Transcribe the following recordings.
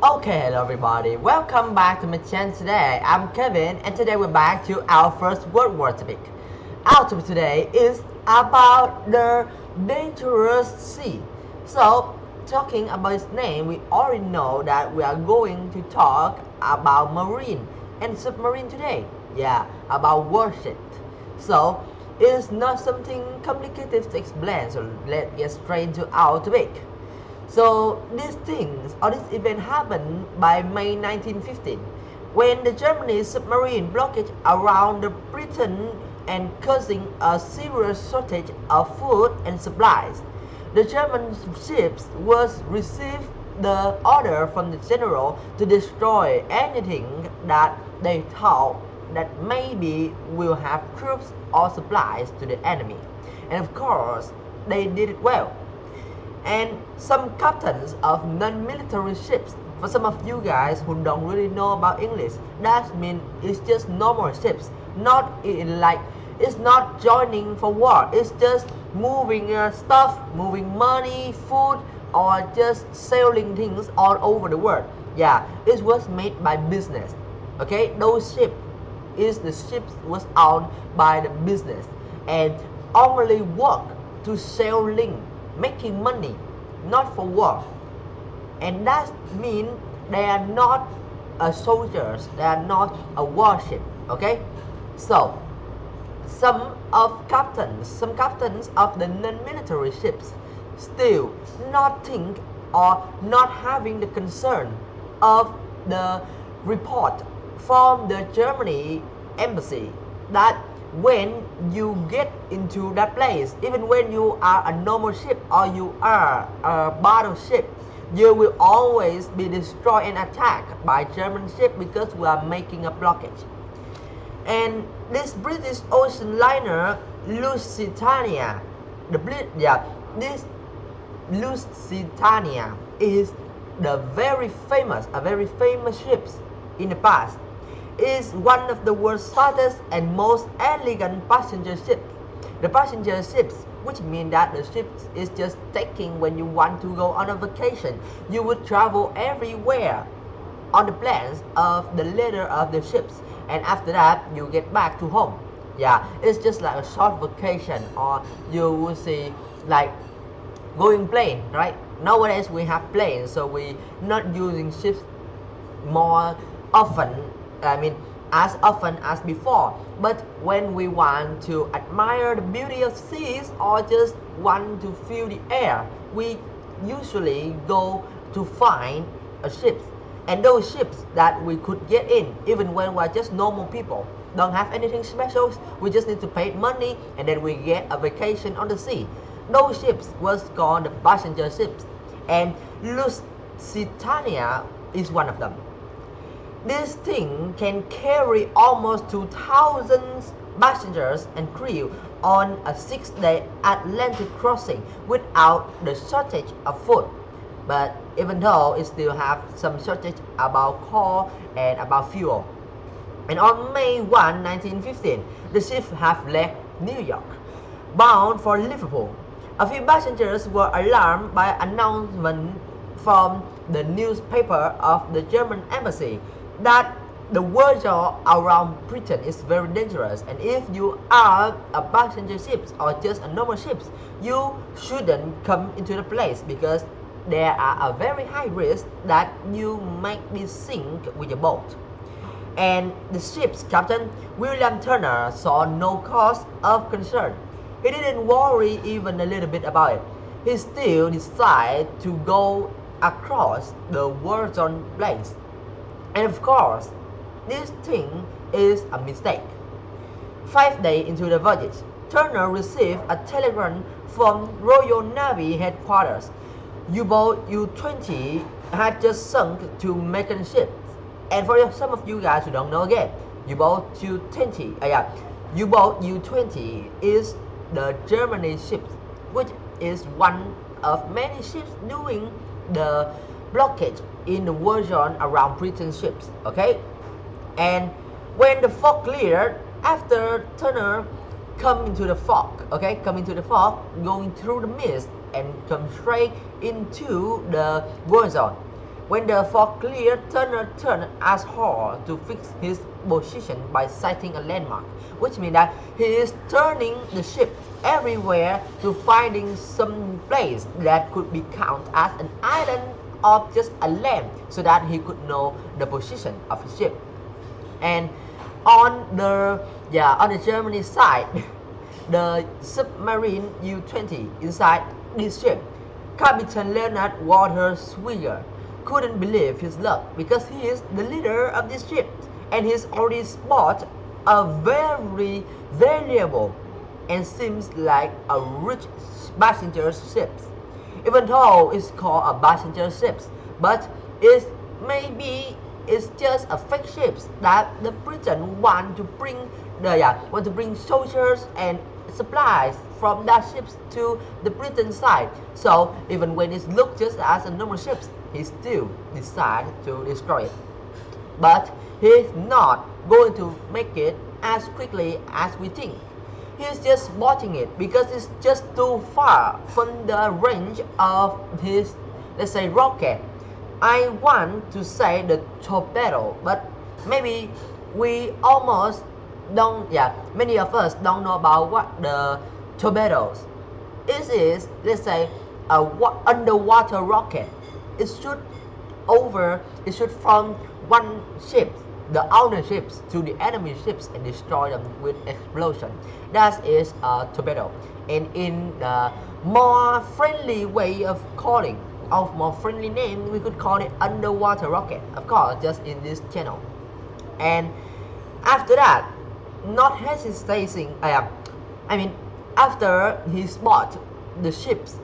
Okay, hello everybody. Welcome back to my channel today. I'm Kevin and today we're back to our first World War topic. Our topic today is about the dangerous sea. So, talking about its name, we already know that we are going to talk about marine and submarine today. Yeah, about warship. So, it is not something complicated to explain, so let's get straight to our topic. So these things or this event happened by May 1915 when the Germany's submarine blockade around the Britain and causing a serious shortage of food and supplies. The German ships was received the order from the general to destroy anything that they thought that maybe will have troops or supplies to the enemy. And of course, they did it well. And some captains of non-military ships. For some of you guys who don't really know about English, that means it's just normal ships, not in like it's not joining for war. It's just moving stuff, moving money, food, or just selling things all over the world. Yeah, it was made by business. Okay, those ships is the ships was owned by the business and only work to selling making money, not for war. And that means they are not soldiers, they are not a warship. Okay, so some captains of the non-military ships still not think or not having the concern of the report from the Germany embassy that when you get into that place, even when you are a normal ship or you are a battleship, you will always be destroyed and attacked by German ship because we are making a blockage. And this British ocean liner Lusitania, this Lusitania is a very famous ships in the past. Is one of the world's shortest and most elegant passenger ships. The passenger ships, which means that the ship is just taking when you want to go on a vacation. You would travel everywhere on the plans of the leader of the ships, and after that you get back to home. Yeah, it's just like a short vacation, or you will see like going plane, right? Nowadays we have planes, so we not using ships more often, as often as before. But when we want to admire the beauty of seas or just want to feel the air, we usually go to find a ship. And those ships that we could get in, even when we're just normal people, don't have anything special, we just need to pay money and then we get a vacation on the sea. Those ships was called the passenger ships, and Lusitania is one of them. This thing can carry almost 2,000 passengers and crew on a 6-day Atlantic crossing without the shortage of food. But even though it still have some shortage about coal and about fuel. And on May 1, 1915, the ship have left New York, bound for Liverpool. A few passengers were alarmed by an announcement from the newspaper of the German embassy that the water around Britain is very dangerous, and if you are a passenger ship or just a normal ship, you shouldn't come into the place because there are a very high risk that you might be sink with your boat. And the ship's captain, William Turner, saw no cause of concern. He didn't worry even a little bit about it. He still decided to go across the war zone place. And of course, this thing is a mistake. 5 days into the voyage, Turner received a telegram from Royal Navy headquarters. U-boat U-20 had just sunk to Macon ship. And for some of you guys who don't know again, U-boat U-boat U-20 is the Germany ship, which is one of many ships doing the blockage in the war zone around Britain ships. Okay, and when the fog cleared, after Turner come into the fog, going through the mist and come straight into the war zone. When the fog cleared, Turner turned as hard to fix his position by sighting a landmark, which means that he is turning the ship everywhere to finding some place that could be counted as an island or just a land so that he could know the position of his ship. And on the Germany side, the submarine U-20 inside this ship, Captain Leonard Walter Swigger couldn't believe his luck because he is the leader of this ship and he's already spotted a very valuable and seems like a rich passenger ship. Even though it's called a passenger ship, but it maybe it's just a fake ship that the Britain want to bring soldiers and supplies from that ships to the Britain side. So even when it looks just as a normal ship, he still decided to destroy it. But he's not going to make it as quickly as we think. He's just watching it because it's just too far from the range of his, let's say, rocket. I want to say the torpedo, but maybe we almost don't, many of us don't know about what the torpedoes. It is, let's say, a underwater rocket. It should from one ship, the other ships, to the enemy ships and destroy them with explosion. That is a torpedo. And in the more friendly way of calling, of more friendly name, we could call it underwater rocket. Of course, just in this channel. And after that, not hesitating, after he spot the ships,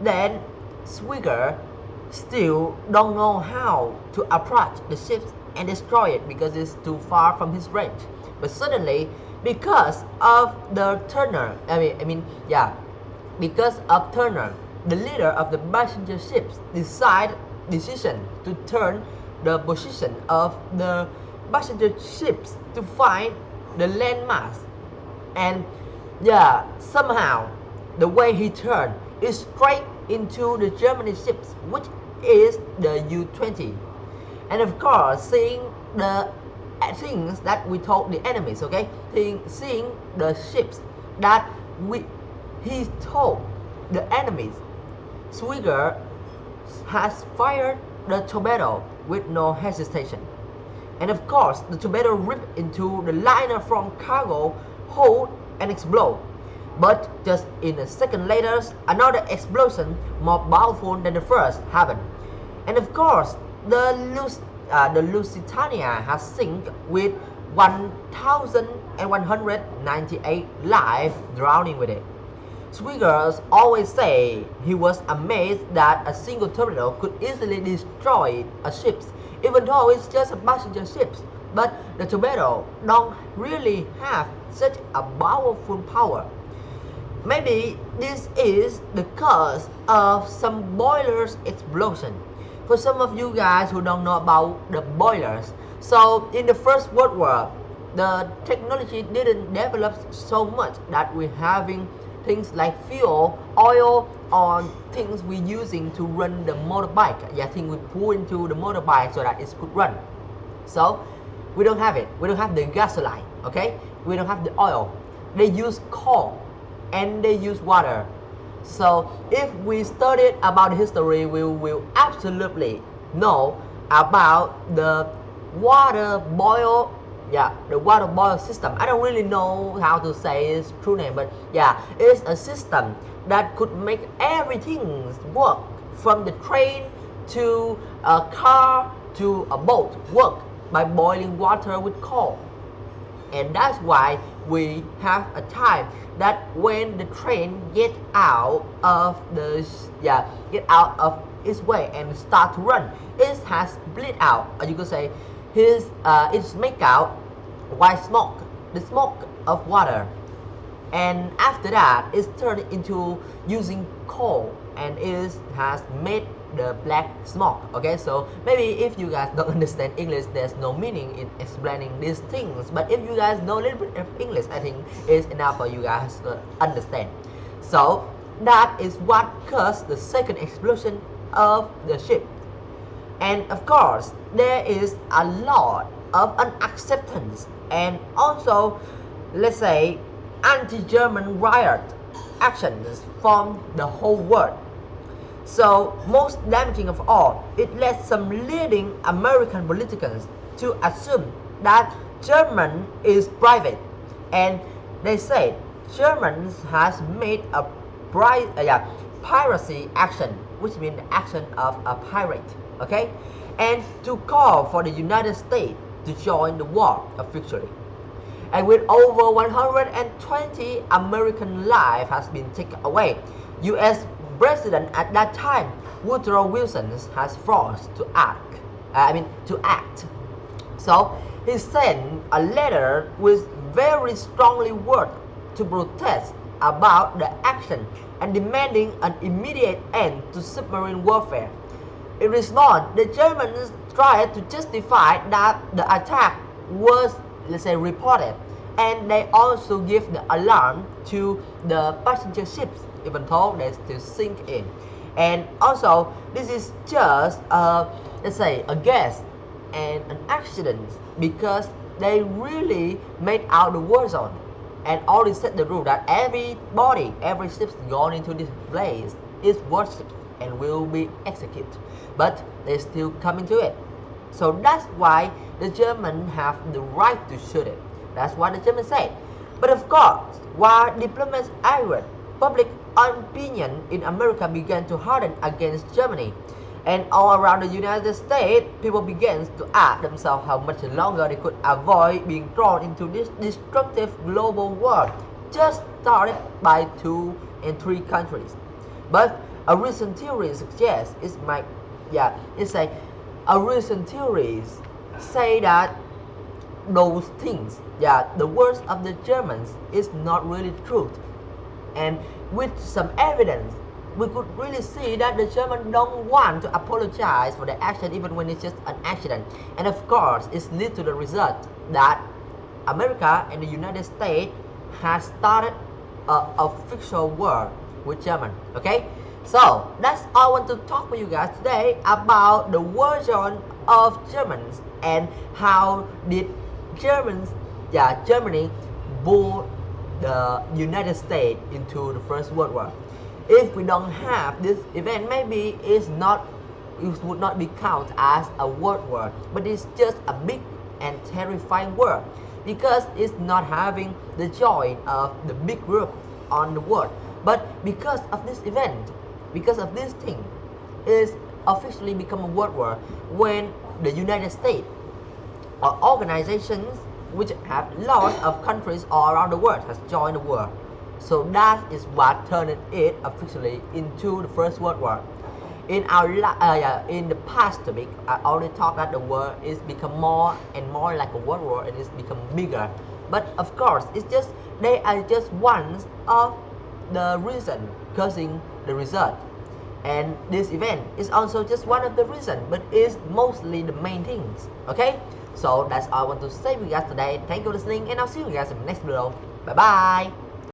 then Swigger still don't know how to approach the ships and destroy it because it's too far from his range. But suddenly, because of the Turner, because of Turner, the leader of the passenger ships decision to turn the position of the passenger ships to find the landmass. And somehow the way he turned is straight into the German ships, which is the U-20. And of course, seeing the things that we told the enemies, okay, seeing the ships that he told the enemies, Swigger has fired the torpedo with no hesitation. And of course, the torpedo ripped into the liner from cargo hold and explode. But just in a second later, another explosion more powerful than the first happened. And of course, the Lusitania has sunk with 1,198 lives drowning with it. Swigger always say he was amazed that a single torpedo could easily destroy a ship, even though it's just a passenger ship. But the torpedo don't really have such a powerful power. Maybe this is the cause of some boilers explosion. For some of you guys who don't know about the boilers, so in the First World War, the technology didn't develop so much that we're having things like fuel, oil, or things we're using to run the motorbike. Things we pour into the motorbike so that it could run. So we don't have it. We don't have the gasoline, okay? We don't have the oil. They use coal and they use water. So if we studied about history, we will absolutely know about the water boil, the water boil system. I don't really know how to say its true name, but it's a system that could make everything work, from the train to a car to a boat, work by boiling water with coal. And that's why we have a time that when the train get out of its way and start to run, it has split out, or you could say it's make out white smoke, the smoke of water. And after that, it's turned into using coal, and it has made the black smoke. Okay, so maybe if you guys don't understand English, there's no meaning in explaining these things, but if you guys know a little bit of English, I think it's enough for you guys to understand. So that is what caused the second explosion of the ship. And of course, there is a lot of unacceptance and also, let's say, anti-German riot actions from the whole world. So, most damaging of all, it led some leading American politicians to assume that German is private, and they said Germans has made a piracy action, which means the action of a pirate, okay, and to call for the United States to join the war officially. And with over 120 American lives has been taken away, U.S. President at that time, Woodrow Wilson, has forced to act. So he sent a letter with very strongly worded to protest about the action and demanding an immediate end to submarine warfare. In response, the Germans tried to justify that the attack was, let's say, reported, and they also give the alarm to the passenger ships, even though they still sink in. And also, this is just let's say, a guess and an accident, because they really made out the war zone and already set the rule that every ship gone into this place is worshipped and will be executed. But they still come into it. So that's why the Germans have the right to shoot it. That's what the Germans say. But of course, while diplomats argued, public opinion in America began to harden against Germany. And all around the United States, people began to ask themselves how much longer they could avoid being thrown into this destructive global war, just started by 2 and 3 countries. But a recent theory suggests a recent theories say that those things, the words of the Germans is not really true. And with some evidence, we could really see that the Germans don't want to apologize for the action even when it's just an accident. And of course, it leads to the result that America and the United States has started an official war with Germany. Okay, so that's all I want to talk with you guys today about the war zone of Germans and how did Germany bore the United States into the First World War. If we don't have this event, maybe it would not be counted as a world war, but it's just a big and terrifying war because it's not having the joy of the big group on the world. But because of this event, because of this thing, it's officially become a world war when the United States or organizations which have lots of countries all around the world has joined the war. So that is what turned it officially into the First World War. In the past topic, I already talked that the war is become more and more like a world war and it's become bigger. But of course, they are just one of the reason causing the result. And this event is also just one of the reasons, but is mostly the main things. Okay? So that's all I want to say with you guys today. Thank you for listening, and I'll see you guys in the next video. Bye bye.